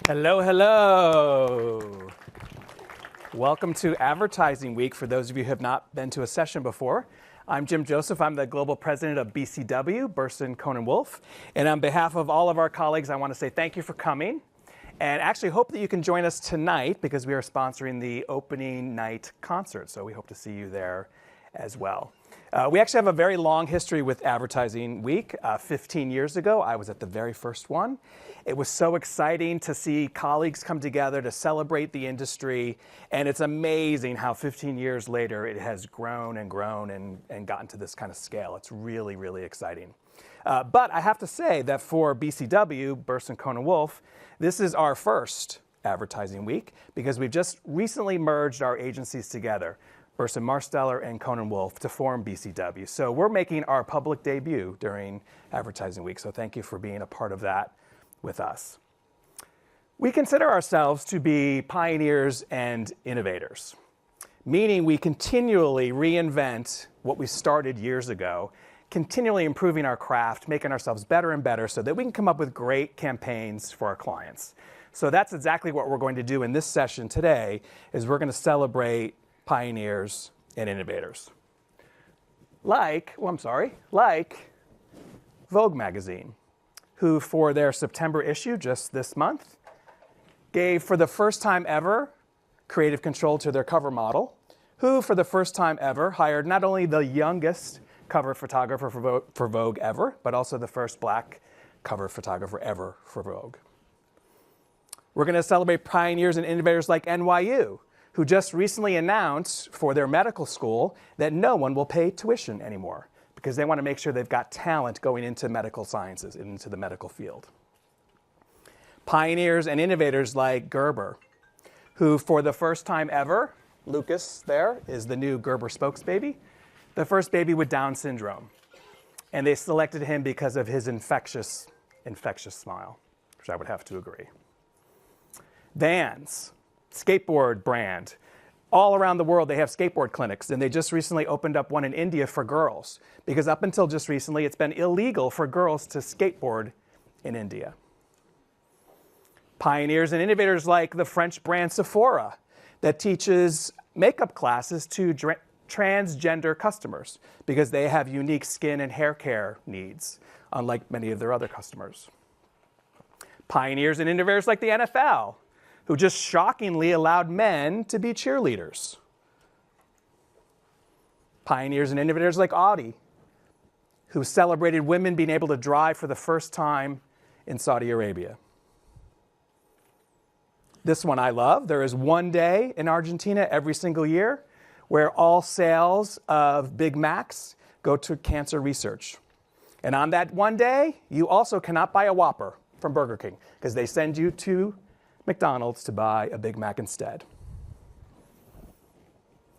Hello, hello. Welcome to Advertising Week for those of you who have not been to a session before. I'm Jim Joseph. I'm the Global President of BCW, Burson, Cohn, and Wolfe. And on behalf of all of our colleagues, I want to say thank you for coming. And actually hope that you can join us tonight because we are sponsoring the opening night concert. So we hope to see you there as well. We actually have a very long history with Advertising Week. 15 years ago, I was at the very first one. It was so exciting to see colleagues come together to celebrate the industry. And it's amazing how 15 years later, it has grown and grown and gotten to this kind of scale. It's really, really exciting. But I have to say that for BCW, Burson, Cohn, and Wolfe, this is our first Advertising Week because we've just recently merged our agencies together, Burson Marsteller and Cohn and Wolfe, to form BCW. So we're making our public debut during Advertising Week. So thank you for being a part of that with us. We consider ourselves to be pioneers and innovators, meaning we continually reinvent what we started years ago, continually improving our craft, making ourselves better and better so that we can come up with great campaigns for our clients. So that's exactly what we're going to do in this session today, is we're going to celebrate pioneers and innovators. Like Vogue magazine, who for their September issue just this month, gave for the first time ever creative control to their cover model, who for the first time ever hired not only the youngest cover photographer for Vogue ever, but also the first Black cover photographer ever for Vogue. We're going to celebrate pioneers and innovators like NYU, who just recently announced for their medical school that no one will pay tuition anymore because they want to make sure they've got talent going into medical sciences, into the medical field. Pioneers and innovators like Gerber, who for the first time ever, Lucas there is the new Gerber spokesbaby, the first baby with Down syndrome. And they selected him because of his infectious smile, which I would have to agree. Vans, skateboard brand. All around the world, they have skateboard clinics, and they just recently opened up one in India for girls, because up until just recently, it's been illegal for girls to skateboard in India. Pioneers and innovators like the French brand Sephora, that teaches makeup classes to transgender customers, because they have unique skin and hair care needs, unlike many of their other customers. Pioneers and innovators like the NFL, who just shockingly allowed men to be cheerleaders. Pioneers and innovators like Audi, who celebrated women being able to drive for the first time in Saudi Arabia. This one I love. There is one day in Argentina every single year where all sales of Big Macs go to cancer research. And on that one day, you also cannot buy a Whopper from Burger King because they send you to McDonald's to buy a Big Mac instead.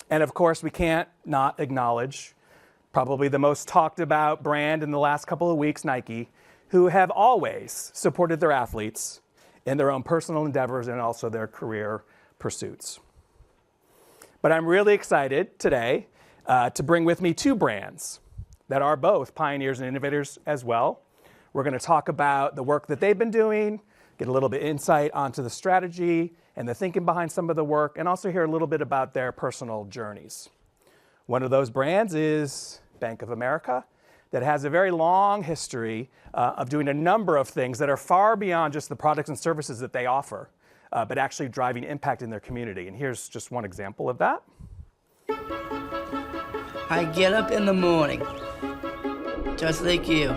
And of course, we can't not acknowledge probably the most talked about brand in the last couple of weeks, Nike, who have always supported their athletes in their own personal endeavors and also their career pursuits. But I'm really excited today to bring with me two brands that are both pioneers and innovators as well. We're going to talk about the work that they've been doing, get a little bit insight onto the strategy and the thinking behind some of the work, and also hear a little bit about their personal journeys. One of those brands is Bank of America, that has a very long history of doing a number of things that are far beyond just the products and services that they offer, but actually driving impact in their community. And here's just one example of that. I get up in the morning, just like you.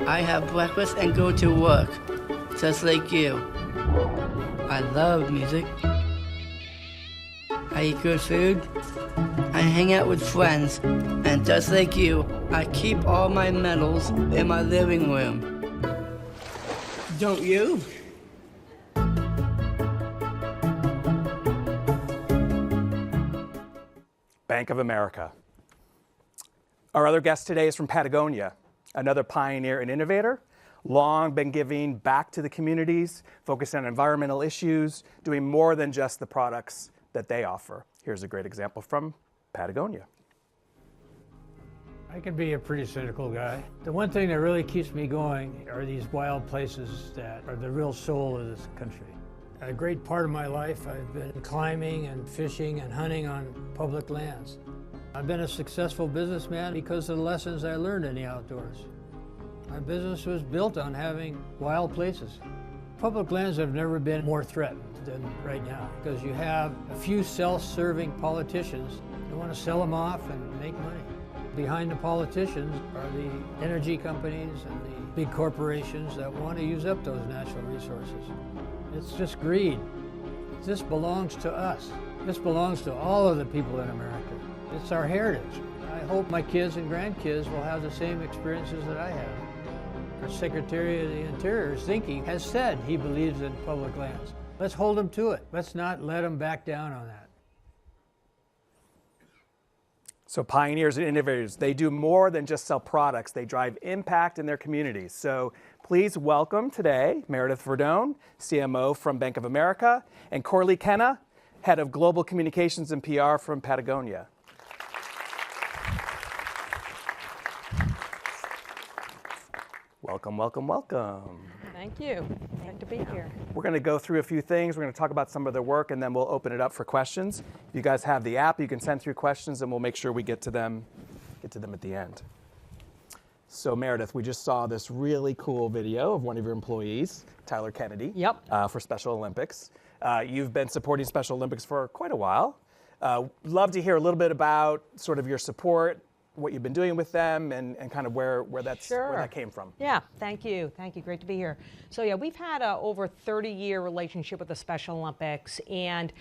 I have breakfast and go to work, just like you. I love music. I eat good food. I hang out with friends. And just like you, I keep all my medals in my living room. Don't you? Bank of America. Our other guest today is from Patagonia, another pioneer and innovator, long been giving back to the communities, focused on environmental issues, doing more than just the products that they offer. Here's a great example from Patagonia. I can be a pretty cynical guy. The one thing that really keeps me going are these wild places that are the real soul of this country. A great part of my life, I've been climbing and fishing and hunting on public lands. I've been a successful businessman because of the lessons I learned in the outdoors. My business was built on having wild places. Public lands have never been more threatened than right now because you have a few self-serving politicians who want to sell them off and make money. Behind the politicians are the energy companies and the big corporations that want to use up those natural resources. It's just greed. This belongs to us. This belongs to all of the people in America. It's our heritage. I hope my kids and grandkids will have the same experiences that I have. Our Secretary of the Interior's thinking has said he believes in public lands. Let's hold him to it. Let's not let him back down on that. So pioneers and innovators, they do more than just sell products. They drive impact in their communities. So please welcome today Meredith Verdone, CMO from Bank of America, and Corley Kenna, Head of Global Communications and PR from Patagonia. Welcome, welcome, welcome. Thank you. Great to be here. We're going to go through a few things. We're going to talk about some of their work, and then we'll open it up for questions. If you guys have the app, you can send through questions, and we'll make sure we get to them at the end. So Meredith, we just saw this really cool video of one of your employees, Tyler Kennedy, for Special Olympics. You've been supporting Special Olympics for quite a while. Love to hear a little bit about sort of your support, what you've been doing with them, and kind of where that came from. Yeah, thank you. Great to be here. So yeah, we've had a over 30-year relationship with the Special Olympics, and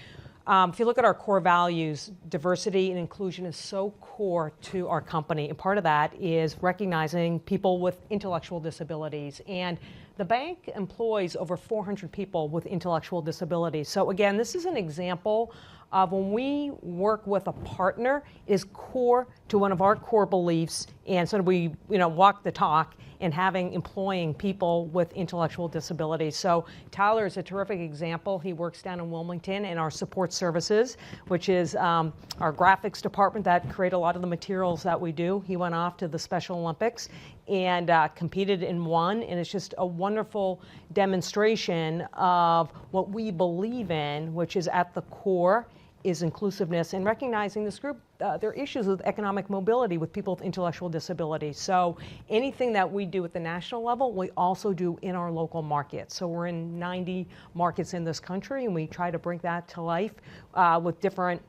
if you look at our core values, diversity and inclusion is so core to our company, and part of that is recognizing people with intellectual disabilities. And the bank employs over 400 people with intellectual disabilities. So again, this is an example of when we work with a partner, is core to one of our core beliefs, and so we walk the talk in employing people with intellectual disabilities. So Tyler is a terrific example. He works down in Wilmington in our support services, which is our graphics department that create a lot of the materials that we do. He went off to the Special Olympics and competed and won, and it's just a wonderful demonstration of what we believe in, which is at the core is inclusiveness and recognizing this group, there are issues with economic mobility with people with intellectual disabilities. So anything that we do at the national level, we also do in our local markets. So we're in 90 markets in this country, and we try to bring that to life with different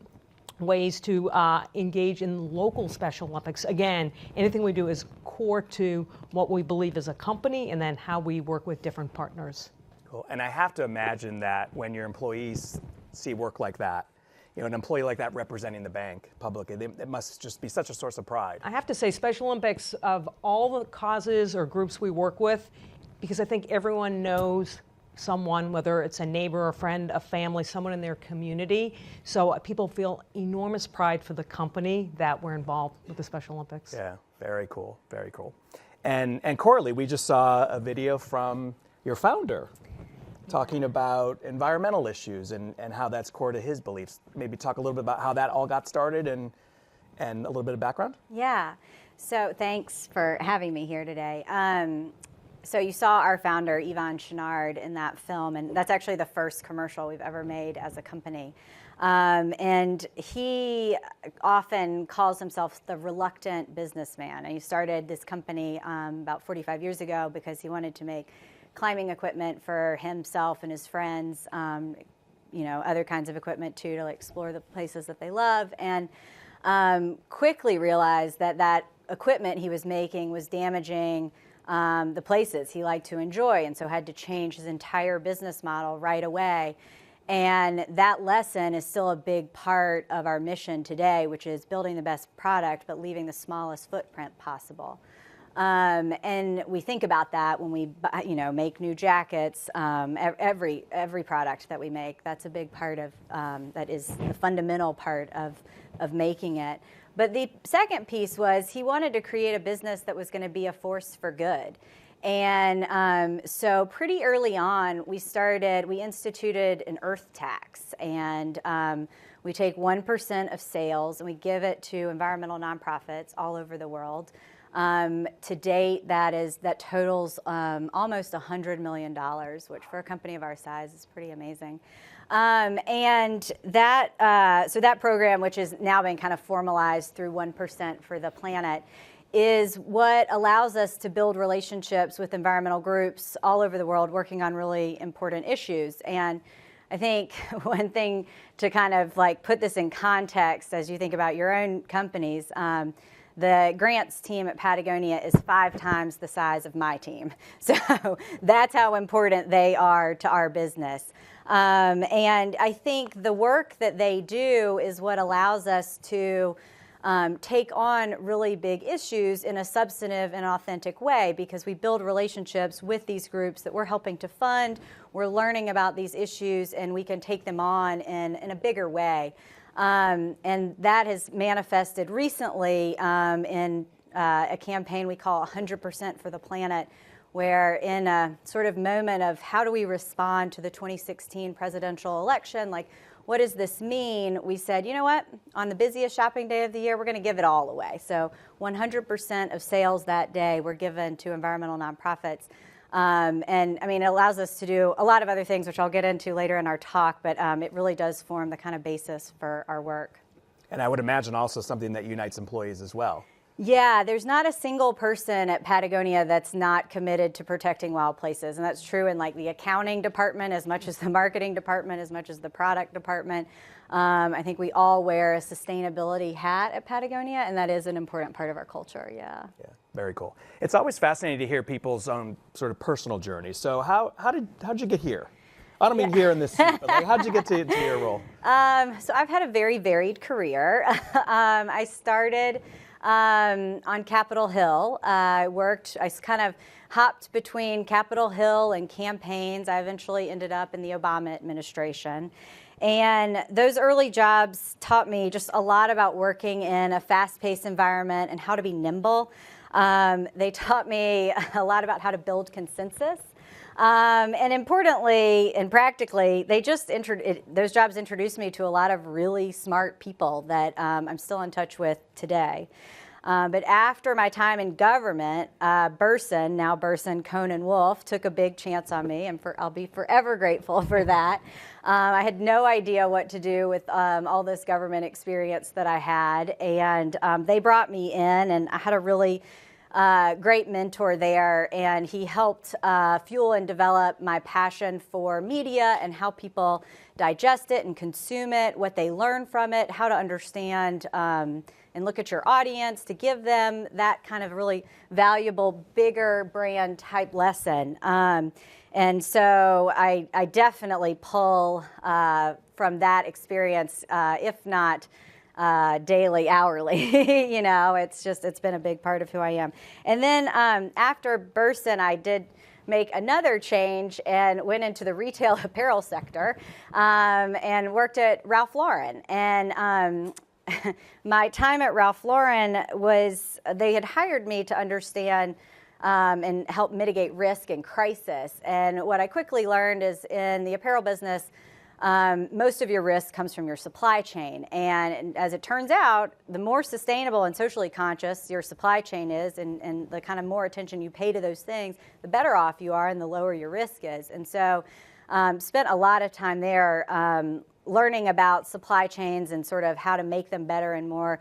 ways to engage in local Special Olympics. Again, anything we do is core to what we believe as a company, and then how we work with different partners. Cool. And I have to imagine that when your employees see work like that, an employee like that representing the bank publicly, it must just be such a source of pride. I have to say, Special Olympics, of all the causes or groups we work with, because I think everyone knows someone, whether it's a neighbor, a friend, a family, someone in their community. So people feel enormous pride for the company that we're involved with the Special Olympics. Yeah, very cool, very cool. And Corley, we just saw a video from your founder talking about environmental issues and how that's core to his beliefs. Maybe talk a little bit about how that all got started and a little bit of background? Yeah, so thanks for having me here today. So you saw our founder, Yvon Chouinard, in that film, and that's actually the first commercial we've ever made as a company. And he often calls himself the reluctant businessman. And he started this company about 45 years ago because he wanted to make climbing equipment for himself and his friends, other kinds of equipment too, to explore the places that they love, and quickly realized that equipment he was making was damaging the places he liked to enjoy, and so had to change his entire business model right away. And that lesson is still a big part of our mission today, which is building the best product but leaving the smallest footprint possible. And we think about that when we, make new jackets. Every product that we make, that's a big part of that is the fundamental part of making it. But the second piece was he wanted to create a business that was going to be a force for good. And so pretty early on, we instituted an earth tax, and we take 1% of sales and we give it to environmental nonprofits all over the world. To date, that totals almost $100 million, which for a company of our size is pretty amazing. And that so that program, which has now been kind of formalized through 1% for the planet, is what allows us to build relationships with environmental groups all over the world working on really important issues. And I think one thing to kind of like put this in context as you think about your own companies, the grants team at Patagonia is 5 times the size of my team. So that's how important they are to our business. And I think the work that they do is what allows us to take on really big issues in a substantive and authentic way, because we build relationships with these groups that we're helping to fund. We're learning about these issues, and we can take them on in a bigger way. And that has manifested recently in a campaign we call 100% for the Planet, where in a sort of moment of how do we respond to the 2016 presidential election, like what does this mean? We said, you know what, on the busiest shopping day of the year, we're going to give it all away. So 100% of sales that day were given to environmental nonprofits. And I mean, it allows us to do a lot of other things, which I'll get into later in our talk, but it really does form the kind of basis for our work. And I would imagine also something that unites employees as well. Yeah, there's not a single person at Patagonia that's not committed to protecting wild places. And that's true in like the accounting department as much as the marketing department, as much as the product department. I think we all wear a sustainability hat at Patagonia, and that is an important part of our culture, yeah. Yeah, very cool. It's always fascinating to hear people's own sort of personal journey. So how'd you get here? I don't mean here in this seat, but like, how'd you get to your role? So I've had a very varied career. I started on Capitol Hill. I kind of hopped between Capitol Hill and campaigns. I eventually ended up in the Obama administration. And those early jobs taught me just a lot about working in a fast-paced environment and how to be nimble. They taught me a lot about how to build consensus. And importantly and practically, those jobs introduced me to a lot of really smart people that I'm still in touch with today. But after my time in government, Burson, now Burson, Cohn and Wolfe, took a big chance on me, and I'll be forever grateful for that. I had no idea what to do with all this government experience that I had, and they brought me in, and I had a really great mentor there, and he helped fuel and develop my passion for media and how people digest it and consume it, what they learn from it, how to understand and look at your audience to give them that kind of really valuable, bigger brand type lesson. And so I definitely pull from that experience, if not daily, hourly. You know, it's been a big part of who I am. And then after Burson, I did make another change and went into the retail apparel sector and worked at Ralph Lauren. And my time at Ralph Lauren they had hired me to understand and help mitigate risk and crisis. And what I quickly learned is in the apparel business, most of your risk comes from your supply chain. And as it turns out, the more sustainable and socially conscious your supply chain is and the kind of more attention you pay to those things, the better off you are and the lower your risk is. And so spent a lot of time there learning about supply chains and sort of how to make them better and more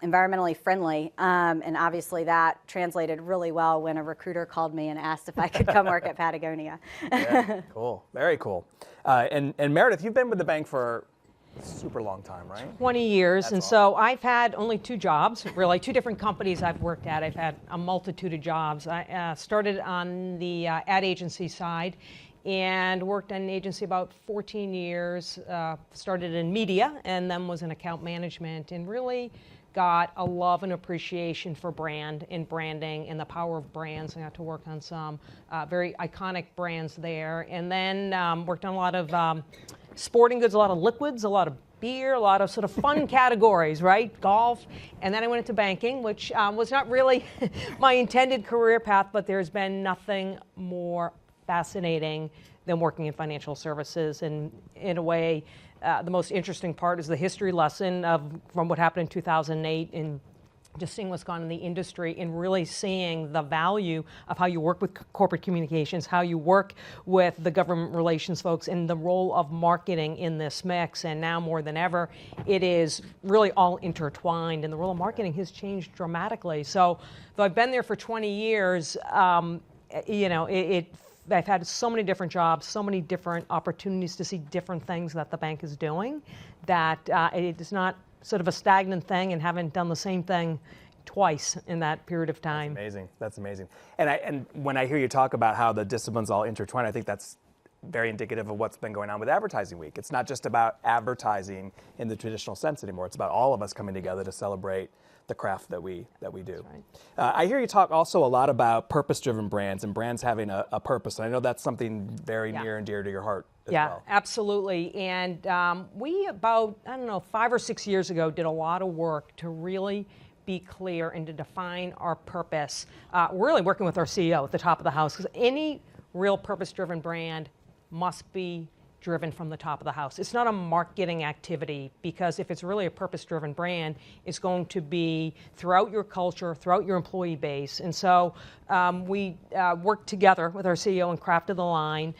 environmentally friendly. And obviously that translated really well when a recruiter called me and asked if I could come work at Patagonia. Yeah, cool. Very cool. And Meredith, you've been with the bank for a super long time, right? 20 years. That's and awesome. So I've had only 2 jobs, really, 2 different companies I've worked at. I've had a multitude of jobs. I started on the ad agency side and worked in an agency about 14 years, started in media and then was in account management, and really got a love and appreciation for brand and branding and the power of brands. I got to work on some very iconic brands there, and then worked on a lot of sporting goods, a lot of liquids, a lot of beer, a lot of sort of fun categories, right? Golf. And then I went into banking, which was not really my intended career path, but there's been nothing more fascinating than working in financial services. And in a way, the most interesting part is the history lesson from what happened in 2008 in just seeing what's gone in the industry and really seeing the value of how you work with corporate communications, how you work with the government relations folks, and the role of marketing in this mix. And now more than ever, it is really all intertwined, and the role of marketing has changed dramatically. So though I've been there for 20 years, you know, I've had so many different jobs, so many different opportunities to see different things that the bank is doing, that it is not sort of a stagnant thing and haven't done the same thing twice in that period of time. That's amazing. That's amazing. And when I hear you talk about how the disciplines all intertwine, I think that's very indicative of what's been going on with Advertising Week. It's not just about advertising in the traditional sense anymore. It's about all of us coming together to celebrate the craft that we do. Right. I hear you talk also a lot about purpose-driven brands and brands having a purpose. And I know that's something very near and dear to your heart as well. Absolutely. And we about, 5 or 6 years ago did a lot of work to really be clear and to define our purpose. We're really working with our CEO at the top of the house, because any real purpose-driven brand must be driven from the top of the house. It's not a marketing activity, because if it's really a purpose-driven brand, it's going to be throughout your culture, throughout your employee base. And so we worked together with our CEO and crafted the line,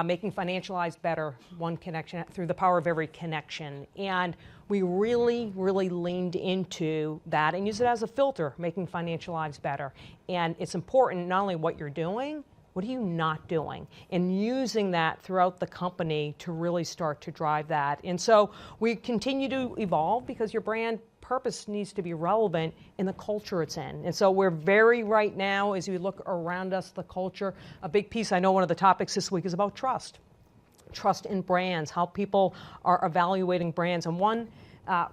making financial lives better, one connection, through the power of every connection. And we really, really leaned into that and used it as a filter, making financial lives better. And it's important not only what you're doing, what are you not doing? And using that throughout the company to really start to drive that. And so we continue to evolve, because your brand purpose needs to be relevant in the culture it's in. And so we're very, right now, as we look around us, the culture, a big piece, I know one of the topics this week is about trust. Trust in brands, how people are evaluating brands. And one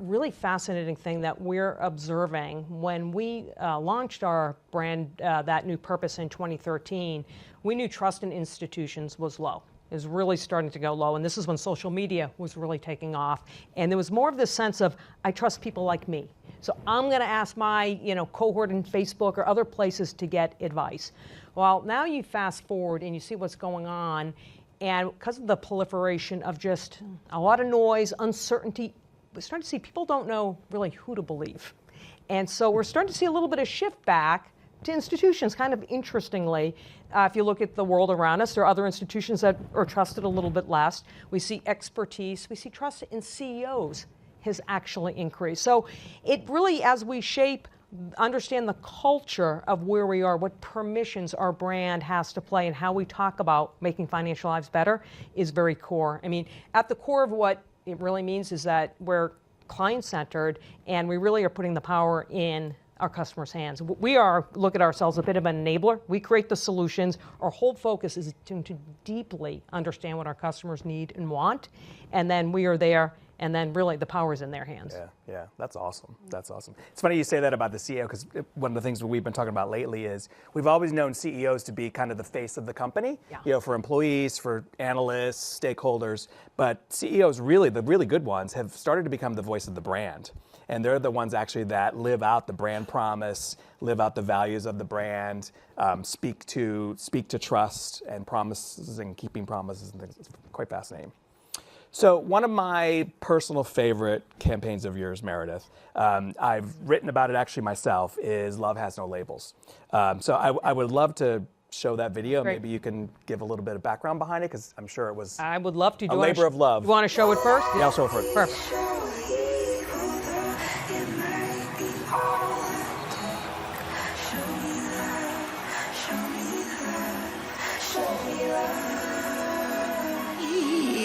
really fascinating thing that we're observing when we launched our brand, that new purpose in 2013, we knew trust in institutions was low. It was really starting to go low, and this is when social media was really taking off. And there was more of this sense of, I trust people like me. So I'm going to ask my cohort in Facebook or other places to get advice. Well, now you fast forward and you see what's going on, and because of the proliferation of just a lot of noise, uncertainty, we're starting to see people don't know really who to believe. And so we're starting to see a little bit of shift back to institutions, kind of interestingly. If you look at the world around us, there are other institutions that are trusted a little bit less. We see expertise, we see trust in CEOs has actually increased. So it really, as we understand the culture of where we are, what permissions our brand has to play, and how we talk about making financial lives better is very core. I mean, at the core of what it really means is that we're client-centered, and we really are putting the power in our customers' hands. We look at ourselves a bit of an enabler. We create the solutions. Our whole focus is to deeply understand what our customers need and want, and then we are there, and then really the power's in their hands. Yeah, that's awesome. That's awesome. It's funny you say that about the CEO, because one of the things that we've been talking about lately is we've always known CEOs to be kind of the face of the company, for employees, for analysts, stakeholders, but CEOs, really, the really good ones, have started to become the voice of the brand. And they're the ones actually that live out the brand promise, live out the values of the brand, speak to trust and promises and keeping promises and things. It's quite fascinating. So one of my personal favorite campaigns of yours, Meredith, I've written about it actually myself, is Love Has No Labels. So I would love to show that video. Great. Maybe you can give a little bit of background behind it, because I'm sure it was I would love to. a labor of love. You want to show it first? Yeah, I'll show it first. Perfect.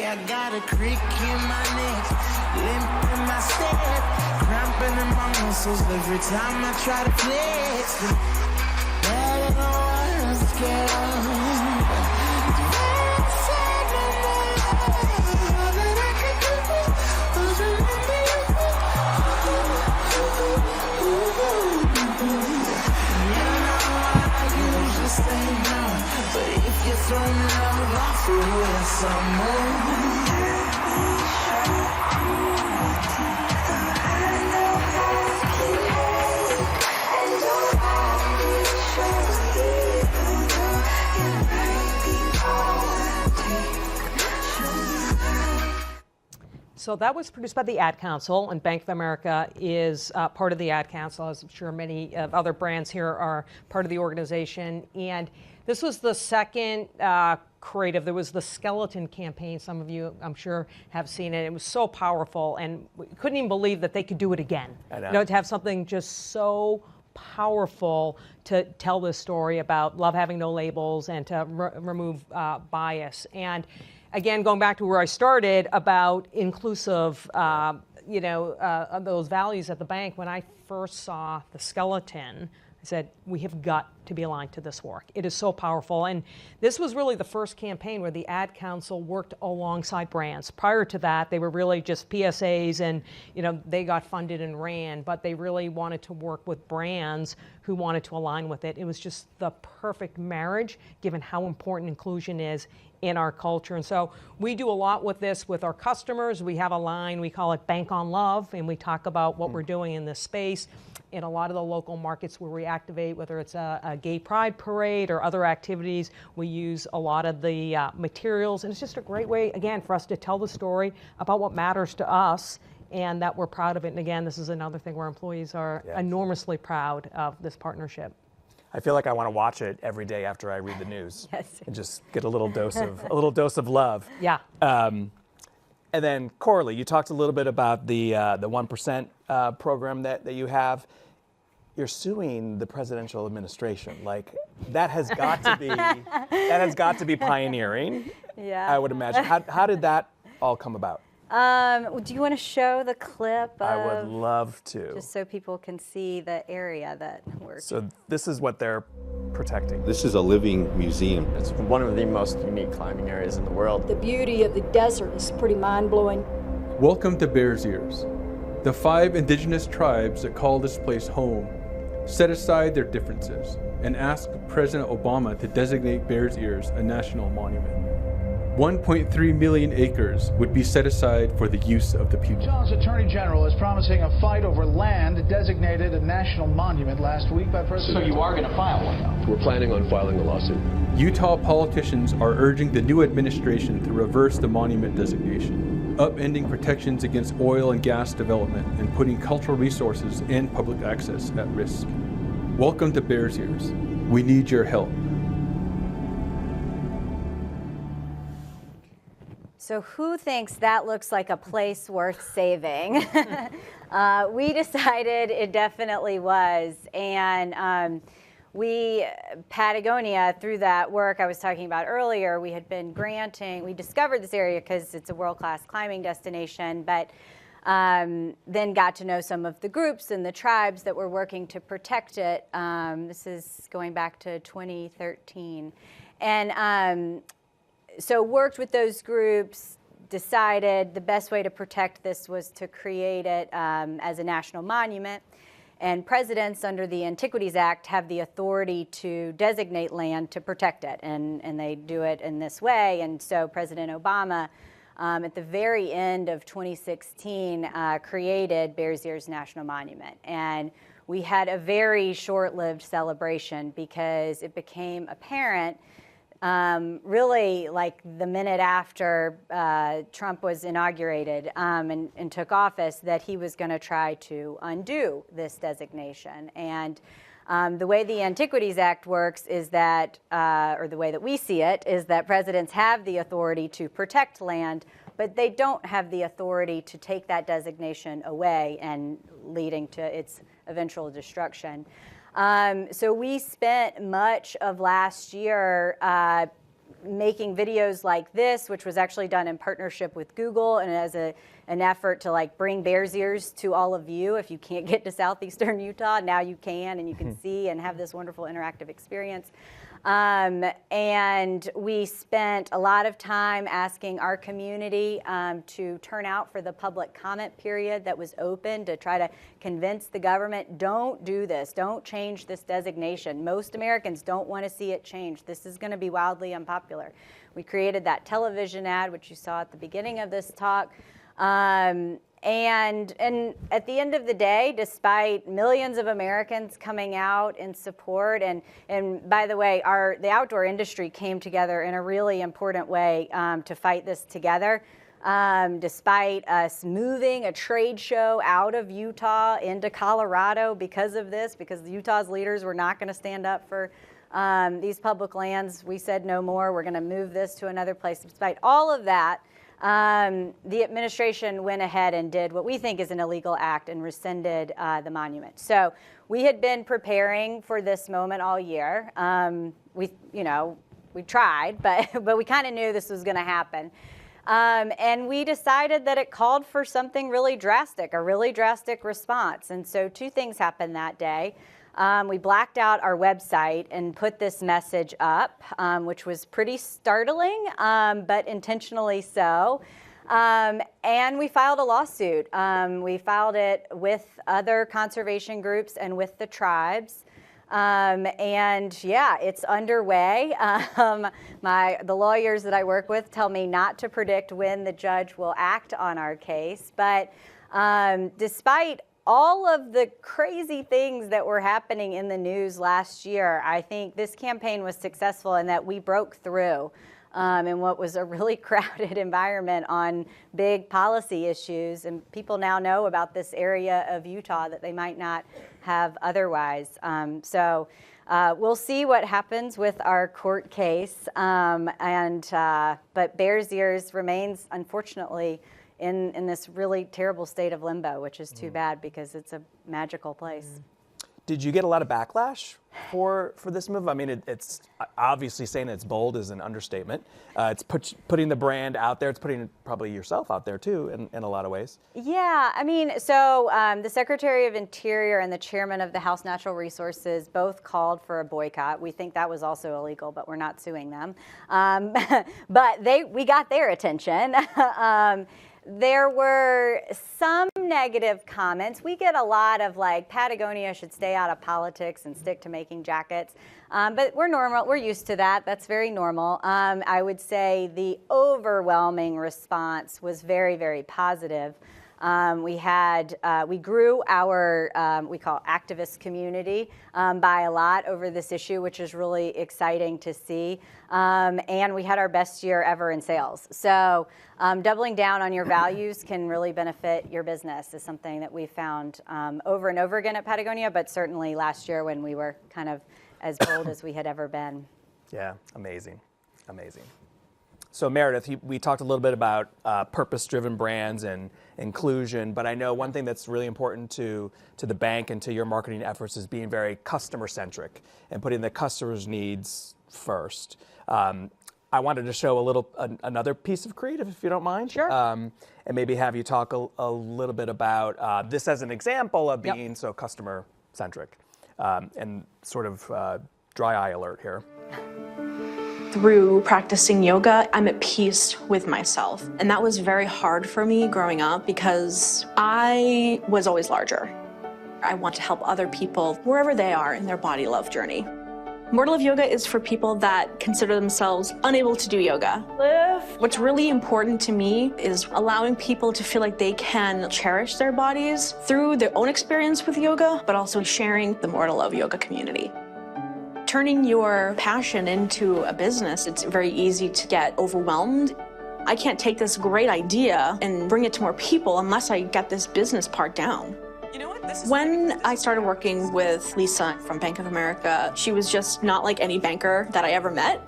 I got a crick in my neck, limp in my step, cramping in my muscles every time I try to flex. I don't know what I'm scared of. But if you're throwing love off, we'll some more. So that was produced by the Ad Council, and Bank of America is part of the Ad Council, as I'm sure many other brands here are part of the organization. And this was the second creative. There was the skeleton campaign. Some of you, I'm sure, have seen it. It was so powerful, and we couldn't even believe that they could do it again. I know. You know, to have something just so powerful to tell this story about love having no labels and to remove bias. And again, going back to where I started about inclusive, those values at the bank, when I first saw the skeleton, I said, we have got to be aligned to this work. It is so powerful. And this was really the first campaign where the Ad Council worked alongside brands. Prior to that, they were really just PSAs and, they got funded and ran, but they really wanted to work with brands who wanted to align with it. It was just the perfect marriage, given how important inclusion is in our culture. And so we do a lot with this with our customers. We have a line, we call it Bank on Love, and we talk about what we're doing in this space. In a lot of the local markets where we activate, whether it's a gay pride parade or other activities, we use a lot of the materials. And it's just a great way, again, for us to tell the story about what matters to us and that we're proud of it. And again, this is another thing where employees are enormously proud of this partnership. I feel like I want to watch it every day after I read the news. Yes. And just get a little dose of love. Yeah. And then Corley, you talked a little bit about the 1% program that you have. You're suing the presidential administration. Like, that has got to be pioneering. Yeah. I would imagine. How did that all come about? Do you want to show the clip? I would love to. Just so people can see the area that we're. So this is what they're protecting. This is a living museum. It's one of the most unique climbing areas in the world. The beauty of the desert is pretty mind-blowing. Welcome to Bears Ears. The 5 indigenous tribes that call this place home set aside their differences and asked President Obama to designate Bears Ears a national monument. 1.3 million acres would be set aside for the use of the people. Utah's Attorney General is promising a fight over land designated a national monument last week by President. So you are going to file one now? We're planning on filing a lawsuit. Utah politicians are urging the new administration to reverse the monument designation, upending protections against oil and gas development and putting cultural resources and public access at risk. Welcome to Bears Ears. We need your help. So who thinks that looks like a place worth saving? We decided it definitely was. And Patagonia, through that work I was talking about earlier, we discovered this area because it's a world-class climbing destination, but then got to know some of the groups and the tribes that were working to protect it. This is going back to 2013. And so worked with those groups, decided the best way to protect this was to create it as a national monument. And presidents under the Antiquities Act have the authority to designate land to protect it, and they do it in this way. And so President Obama, at the very end of 2016, created Bears Ears National Monument. And we had a very short-lived celebration because it became apparent really like the minute after Trump was inaugurated and took office that he was going to try to undo this designation. And the way the Antiquities Act works is that, or the way that we see it, is that presidents have the authority to protect land, but they don't have the authority to take that designation away and leading to its eventual destruction. So we spent much of last year making videos like this, which was actually done in partnership with Google and as an effort to bring Bears Ears to all of you. If you can't get to southeastern Utah, now you can, and you can see and have this wonderful interactive experience. And we spent a lot of time asking our community to turn out for the public comment period that was open to try to convince the government, don't do this, don't change this designation. Most Americans don't want to see it changed. This is going to be wildly unpopular. We created that television ad, which you saw at the beginning of this talk. And at the end of the day, despite millions of Americans coming out in support, and by the way, the outdoor industry came together in a really important way to fight this together. despite us moving a trade show out of Utah into Colorado because of this, because Utah's leaders were not going to stand up for these public lands. We said no more. We're going to move this to another place. Despite all of that, the administration went ahead and did what we think is an illegal act and rescinded the monument. So we had been preparing for this moment all year. We tried, but we kind of knew this was going to happen. And we decided that it called for something really drastic, a really drastic response. And so two things happened that day. We blacked out our website and put this message up, which was pretty startling, but intentionally so. And we filed a lawsuit. We filed it with other conservation groups and with the tribes. And yeah, it's underway. The lawyers that I work with tell me not to predict when the judge will act on our case. But despite all of the crazy things that were happening in the news last year, I think this campaign was successful in that we broke through in what was a really crowded environment on big policy issues. And people now know about this area of Utah that they might not have otherwise. So we'll see what happens with our court case. But Bears Ears remains, unfortunately, in this really terrible state of limbo, which is too bad because it's a magical place. Did you get a lot of backlash for this move? I mean, it's obviously saying it's bold is an understatement. It's putting the brand out there. It's putting probably yourself out there too in a lot of ways. Yeah, I mean, so the Secretary of Interior and the Chairman of the House Natural Resources both called for a boycott. We think that was also illegal, but we're not suing them. But we got their attention. There were some negative comments. We get a lot of like, Patagonia should stay out of politics and stick to making jackets. But we're normal. We're used to that. That's very normal. I would say the overwhelming response was very, very positive. We grew our, we call activist community by a lot over this issue, which is really exciting to see. And we had our best year ever in sales. So doubling down on your values can really benefit your business is something that we found over and over again at Patagonia, but certainly last year when we were kind of as bold as we had ever been. Yeah, amazing, amazing. So Meredith, we talked a little bit about purpose-driven brands and inclusion, but I know one thing that's really important to the bank and to your marketing efforts is being very customer-centric and putting the customer's needs first. I wanted to show another piece of creative, if you don't mind. Sure. And maybe have you talk a little bit about this as an example of being so customer-centric. And sort of dry eye alert here. Through practicing yoga, I'm at peace with myself. And that was very hard for me growing up because I was always larger. I want to help other people wherever they are in their body love journey. More to Live Yoga is for people that consider themselves unable to do yoga. What's really important to me is allowing people to feel like they can cherish their bodies through their own experience with yoga, but also sharing the More to Love Yoga community. Turning your passion into a business, it's very easy to get overwhelmed. I can't take this great idea and bring it to more people unless I get this business part down. You know what? When I started working with Lisa from Bank of America, she was just not like any banker that I ever met.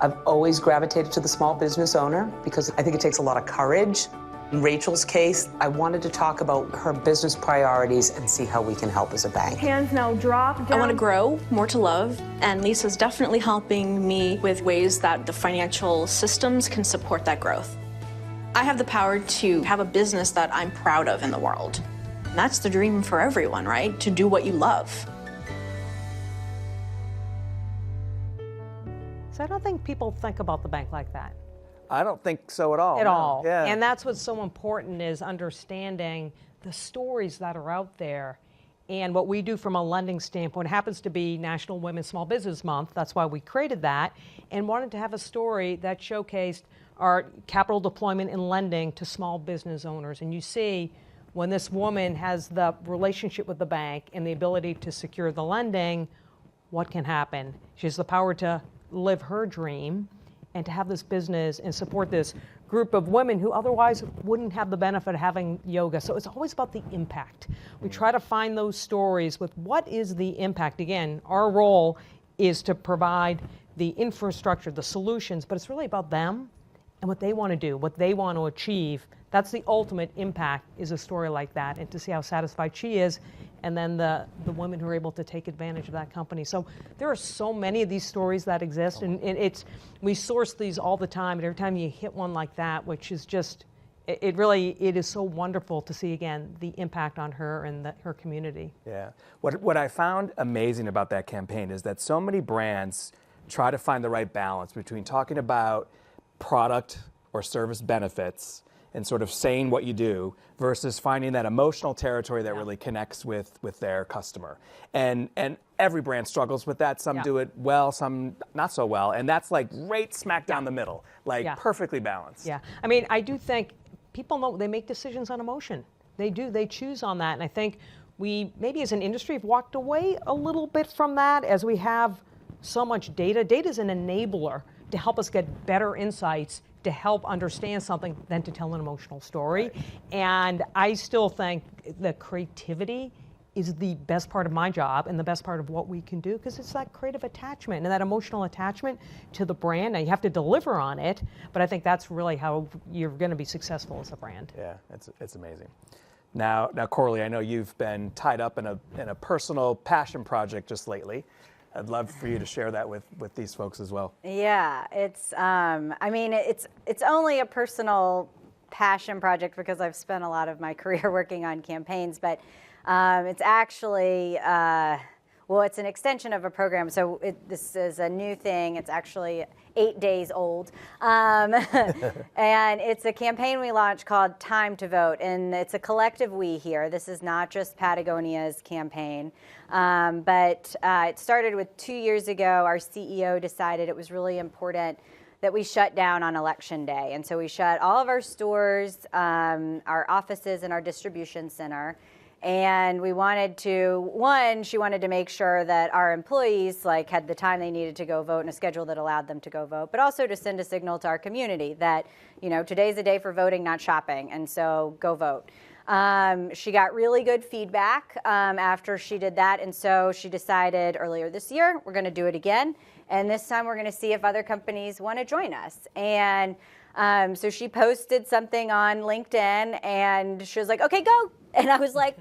I've always gravitated to the small business owner because I think it takes a lot of courage. In Rachel's case, I wanted to talk about her business priorities and see how we can help as a bank. Hands now drop down. I want to grow more to love, and Lisa's definitely helping me with ways that the financial systems can support that growth. I have the power to have a business that I'm proud of in the world. And that's the dream for everyone, right? To do what you love. So I don't think people think about the bank like that. I don't think so at all. At all. Yeah. And that's what's so important is understanding the stories that are out there. And what we do from a lending standpoint, it happens to be National Women's Small Business Month. That's why we created that and wanted to have a story that showcased our capital deployment and lending to small business owners. And you see when this woman has the relationship with the bank and the ability to secure the lending, what can happen? She has the power to live her dream and to have this business and support this group of women who otherwise wouldn't have the benefit of having yoga. So it's always about the impact. We try to find those stories with what is the impact. Again, our role is to provide the infrastructure, the solutions, but it's really about them and what they want to do, what they want to achieve. That's the ultimate impact, is a story like that, and to see how satisfied she is, and then the women who are able to take advantage of that company. So there are so many of these stories that exist, and we source these all the time, and every time you hit one like that, which is just, it is so wonderful to see, again, the impact on her and her community. Yeah. What I found amazing about that campaign is that so many brands try to find the right balance between talking about product or service benefits and sort of saying what you do versus finding that emotional territory that really connects with their customer. And every brand struggles with that. Some do it well, some not so well. And that's like right smack down the middle, like perfectly balanced. Yeah. I mean, I do think people know they make decisions on emotion. They do. They choose on that. And I think we maybe as an industry have walked away a little bit from that as we have so much data. Data is an enabler to help us get better insights, to help understand something, than to tell an emotional story. Right. And I still think the creativity is the best part of my job and the best part of what we can do, because it's that creative attachment and that emotional attachment to the brand. Now you have to deliver on it, but I think that's really how you're going to be successful as a brand. Yeah, it's amazing. Now, Corley, I know you've been tied up in a personal passion project just lately. I'd love for you to share that with these folks as well. Yeah, it's it's only a personal passion project because I've spent a lot of my career working on campaigns, but it's actually, it's an extension of a program. So this is a new thing. It's actually 8 days old. And it's a campaign we launched called Time to Vote. And it's a collective we here. This is not just Patagonia's campaign. But it started with 2 years ago. Our CEO decided it was really important that we shut down on Election Day. And so we shut all of our stores, our offices, and our distribution center. And we wanted to, she wanted to make sure that our employees had the time they needed to go vote and a schedule that allowed them to go vote, but also to send a signal to our community that, today's the day for voting, not shopping, and so go vote. She got really good feedback after she did that, and so she decided earlier this year, we're gonna do it again, and this time we're gonna see if other companies wanna join us. And so she posted something on LinkedIn, and she was like, okay, go. And I was like,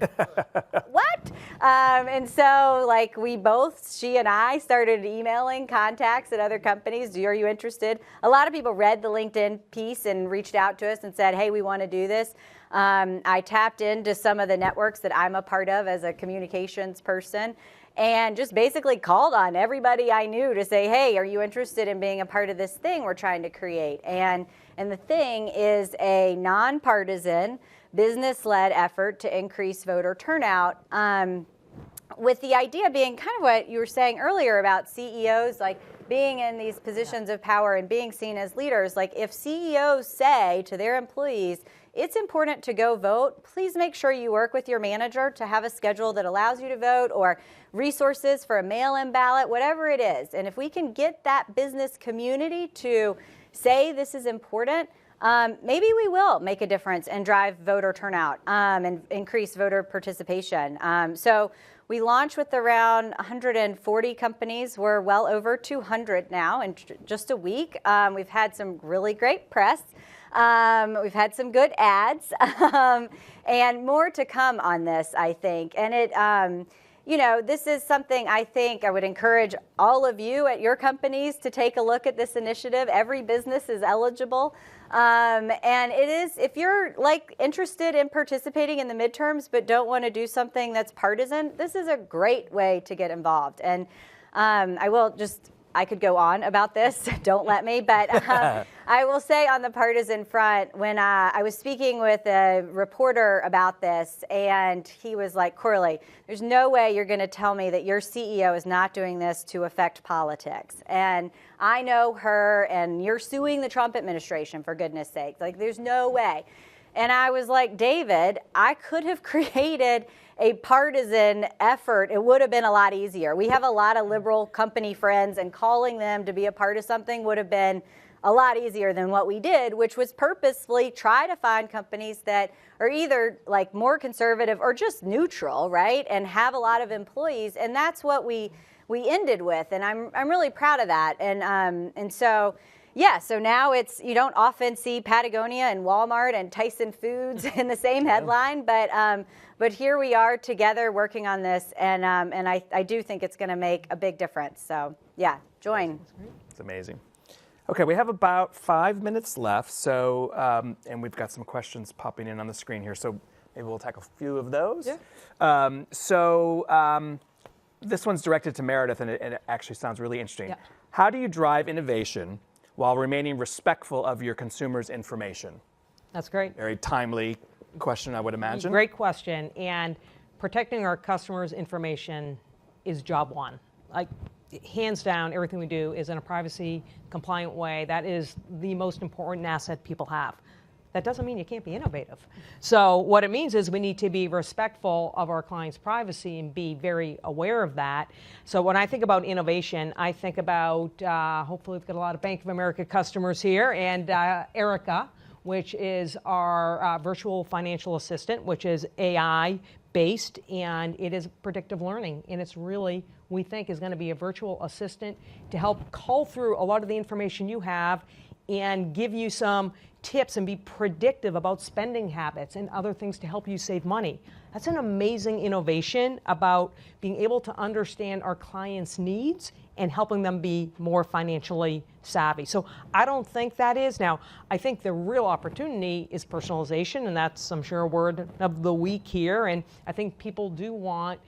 what? And so she and I started emailing contacts at other companies. Are you interested? A lot of people read the LinkedIn piece and reached out to us and said, hey, we want to do this. I tapped into some of the networks that I'm a part of as a communications person, and just basically called on everybody I knew to say, hey, are you interested in being a part of this thing we're trying to create? And the thing is a nonpartisan, business-led effort to increase voter turnout, with the idea being kind of what you were saying earlier about CEOs being in these positions of power and being seen as leaders. If CEOs say to their employees, it's important to go vote, please make sure you work with your manager to have a schedule that allows you to vote, or resources for a mail-in ballot, whatever it is. And if we can get that business community to say this is important, maybe we will make a difference and drive voter turnout and increase voter participation. So we launched with around 140 companies. We're well over 200 now in just a week. We've had some really great press. We've had some good ads, and more to come on this, I think. And this is something I think I would encourage all of you at your companies to take a look at this initiative. Every business is eligible. And it is, if you're interested in participating in the midterms but don't want to do something that's partisan, this is a great way to get involved. And I could go on about this, don't let me, but I will say on the partisan front, when I was speaking with a reporter about this, and he was like, Corley, there's no way you're going to tell me that your CEO is not doing this to affect politics. And I know her, and you're suing the Trump administration, for goodness sake. There's no way. And I was like, David, I could have created a partisan effort. It would have been a lot easier. We have a lot of liberal company friends, and calling them to be a part of something would have been a lot easier than what we did, which was purposefully try to find companies that are either like more conservative or just neutral, right? And have a lot of employees. And that's what we ended with. And I'm really proud of that. And so, yeah, so now you don't often see Patagonia and Walmart and Tyson Foods in the same headline, but here we are together working on this, and I do think it's going to make a big difference. So, yeah, join. It's amazing. Okay, we have about 5 minutes left, so and we've got some questions popping in on the screen here, so maybe we'll tackle a few of those. Yeah. This one's directed to Meredith, and it actually sounds really interesting. Yeah. How do you drive innovation while remaining respectful of your consumers' information? That's great. Very timely question, I would imagine. Great question, and protecting our customers' information is job one. Like, hands down, everything we do is in a privacy compliant way. That is the most important asset people have. That doesn't mean you can't be innovative. So what it means is we need to be respectful of our clients' privacy and be very aware of that. So when I think about innovation, I think about, hopefully we've got a lot of Bank of America customers here, and Erica, which is our virtual financial assistant, which is AI based, and it is predictive learning, and it's really, we think, is going to be a virtual assistant to help cull through a lot of the information you have and give you some tips and be predictive about spending habits and other things to help you save money. That's an amazing innovation about being able to understand our clients' needs and helping them be more financially savvy. So I don't think that is. Now, I think the real opportunity is personalization, and that's, I'm sure, a word of the week here. And I think people want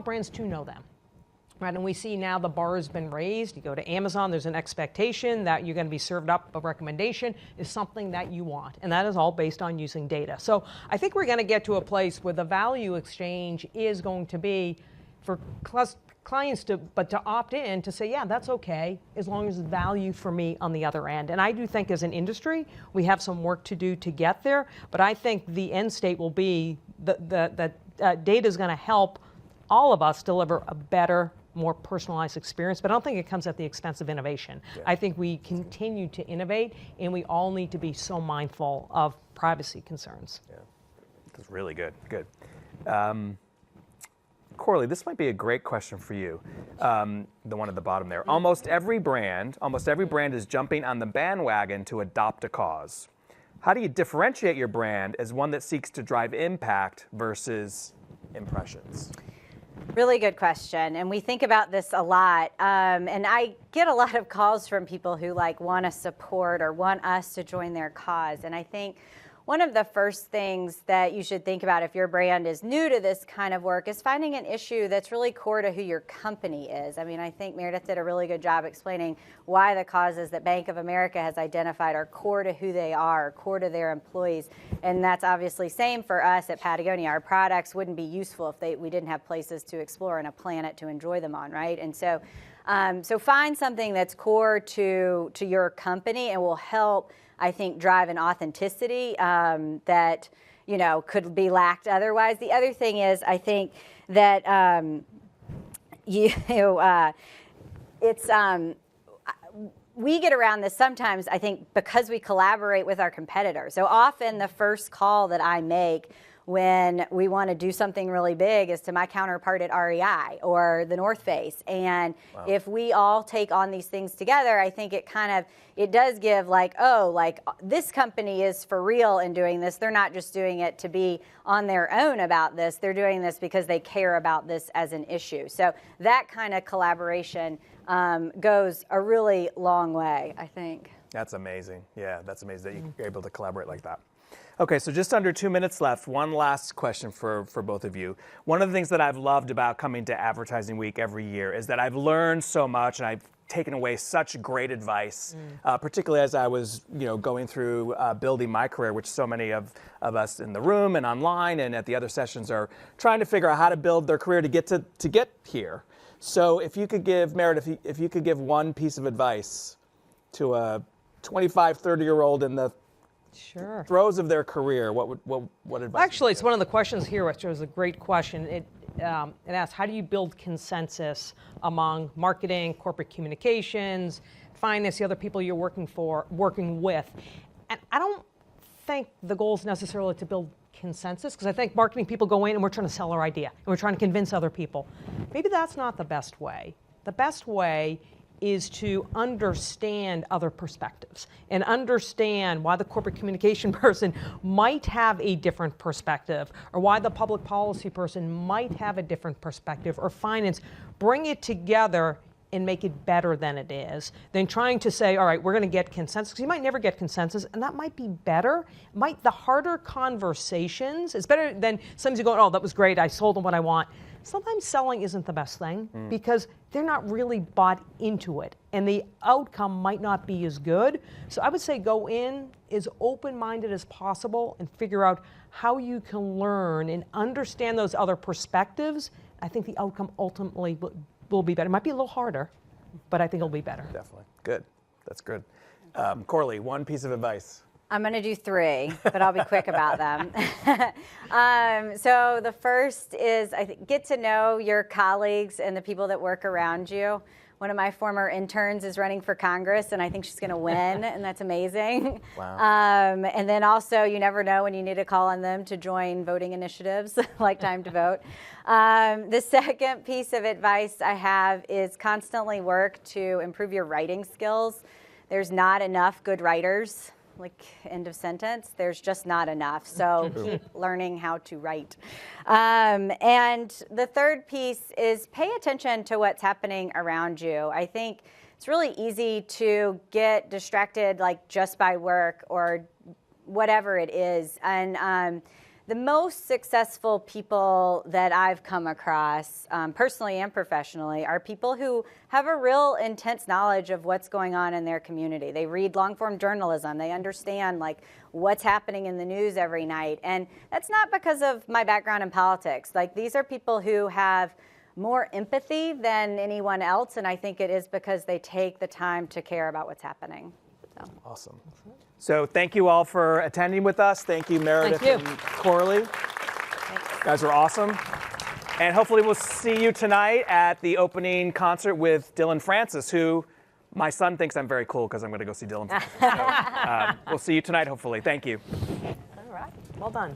brands to know them. Right, and we see now the bar has been raised. You go to Amazon, there's an expectation that you're going to be served up a recommendation is something that you want, and that is all based on using data. So I think we're going to get to a place where the value exchange is going to be for clients to opt in to say, yeah, that's okay, as long as there's value for me on the other end. And I do think as an industry, we have some work to do to get there, but I think the end state will be that data is going to help all of us deliver a better, more personalized experience, but I don't think it comes at the expense of innovation. Yeah. I think we continue to innovate, and we all need to be so mindful of privacy concerns. Yeah, that's really good. Good. Corley, this might be a great question for you. The one at the bottom there. Almost every brand is jumping on the bandwagon to adopt a cause. How do you differentiate your brand as one that seeks to drive impact versus impressions? Really good question, and we think about this a lot. And I get a lot of calls from people who want to support or want us to join their cause. And I think one of the first things that you should think about if your brand is new to this kind of work is finding an issue that's really core to who your company is. I mean, I think Meredith did a really good job explaining why the causes that Bank of America has identified are core to who they are, core to their employees. And that's obviously same for us at Patagonia. Our products wouldn't be useful if we didn't have places to explore and a planet to enjoy them on, right? And so, so find something that's core to your company and will help, I think, drive an authenticity that, could be lacked otherwise. The other thing is, I think that, we get around this sometimes, I think, because we collaborate with our competitors. So often the first call that I make when we want to do something really big is to my counterpart at REI or the North Face. And if we all take on these things together, I think it does give this company is for real in doing this. They're not just doing it to be on their own about this. They're doing this because they care about this as an issue. So that kind of collaboration goes a really long way, I think. That's amazing. Yeah, that's amazing that you're able to collaborate like that. Okay, so just under 2 minutes left. One last question for both of you. One of the things that I've loved about coming to Advertising Week every year is that I've learned so much, and I've taken away such great advice, particularly as I was going through building my career, which so many of us in the room and online and at the other sessions are trying to figure out how to build their career to get here. So if you could give, Meredith, if you could give one piece of advice to a 25, 30-year-old in the throes of their career, what advice? Actually, it's one of the questions here, which was a great question. it asks, how do you build consensus among marketing, corporate communications, finance, the other people you're working with? And I don't think the goal is necessarily to build consensus, because I think marketing people go in and we're trying to sell our idea and we're trying to convince other people. Maybe that's not the best way. The best way is to understand other perspectives and understand why the corporate communication person might have a different perspective, or why the public policy person might have a different perspective, or finance. Bring it together and make it better than it is, than trying to say, all right, we're going to get consensus, because you might never get consensus, and that might be better. The harder conversations, it's better than sometimes you go, oh, that was great, I sold them what I want. Sometimes selling isn't the best thing, because they're not really bought into it, and the outcome might not be as good. So I would say go in as open-minded as possible and figure out how you can learn and understand those other perspectives. I think the outcome ultimately will be better. It might be a little harder, but I think it'll be better. Definitely. Good. That's good. Corley, one piece of advice. I'm going to do 3, but I'll be quick about them. So the first is, I think, get to know your colleagues and the people that work around you. One of my former interns is running for Congress, and I think she's going to win, and that's amazing. Wow. And then also, you never know when you need to call on them to join voting initiatives, like Time to Vote. The second piece of advice I have is constantly work to improve your writing skills. There's not enough good writers. Like, end of sentence, there's just not enough. So keep learning how to write. And the third piece is pay attention to what's happening around you. I think it's really easy to get distracted, like, just by work or whatever it is. And the most successful people that I've come across, personally and professionally, are people who have a real intense knowledge of what's going on in their community. They read long-form journalism. They understand, like, what's happening in the news every night. And that's not because of my background in politics. Like, these are people who have more empathy than anyone else, and I think it is because they take the time to care about what's happening. So. Awesome. So thank you all for attending with us. Thank you, Meredith and Corley. You guys were awesome. And hopefully we'll see you tonight at the opening concert with Dylan Francis, who my son thinks I'm very cool because I'm going to go see Dylan Francis. So, we'll see you tonight, hopefully. Thank you. All right. Well done.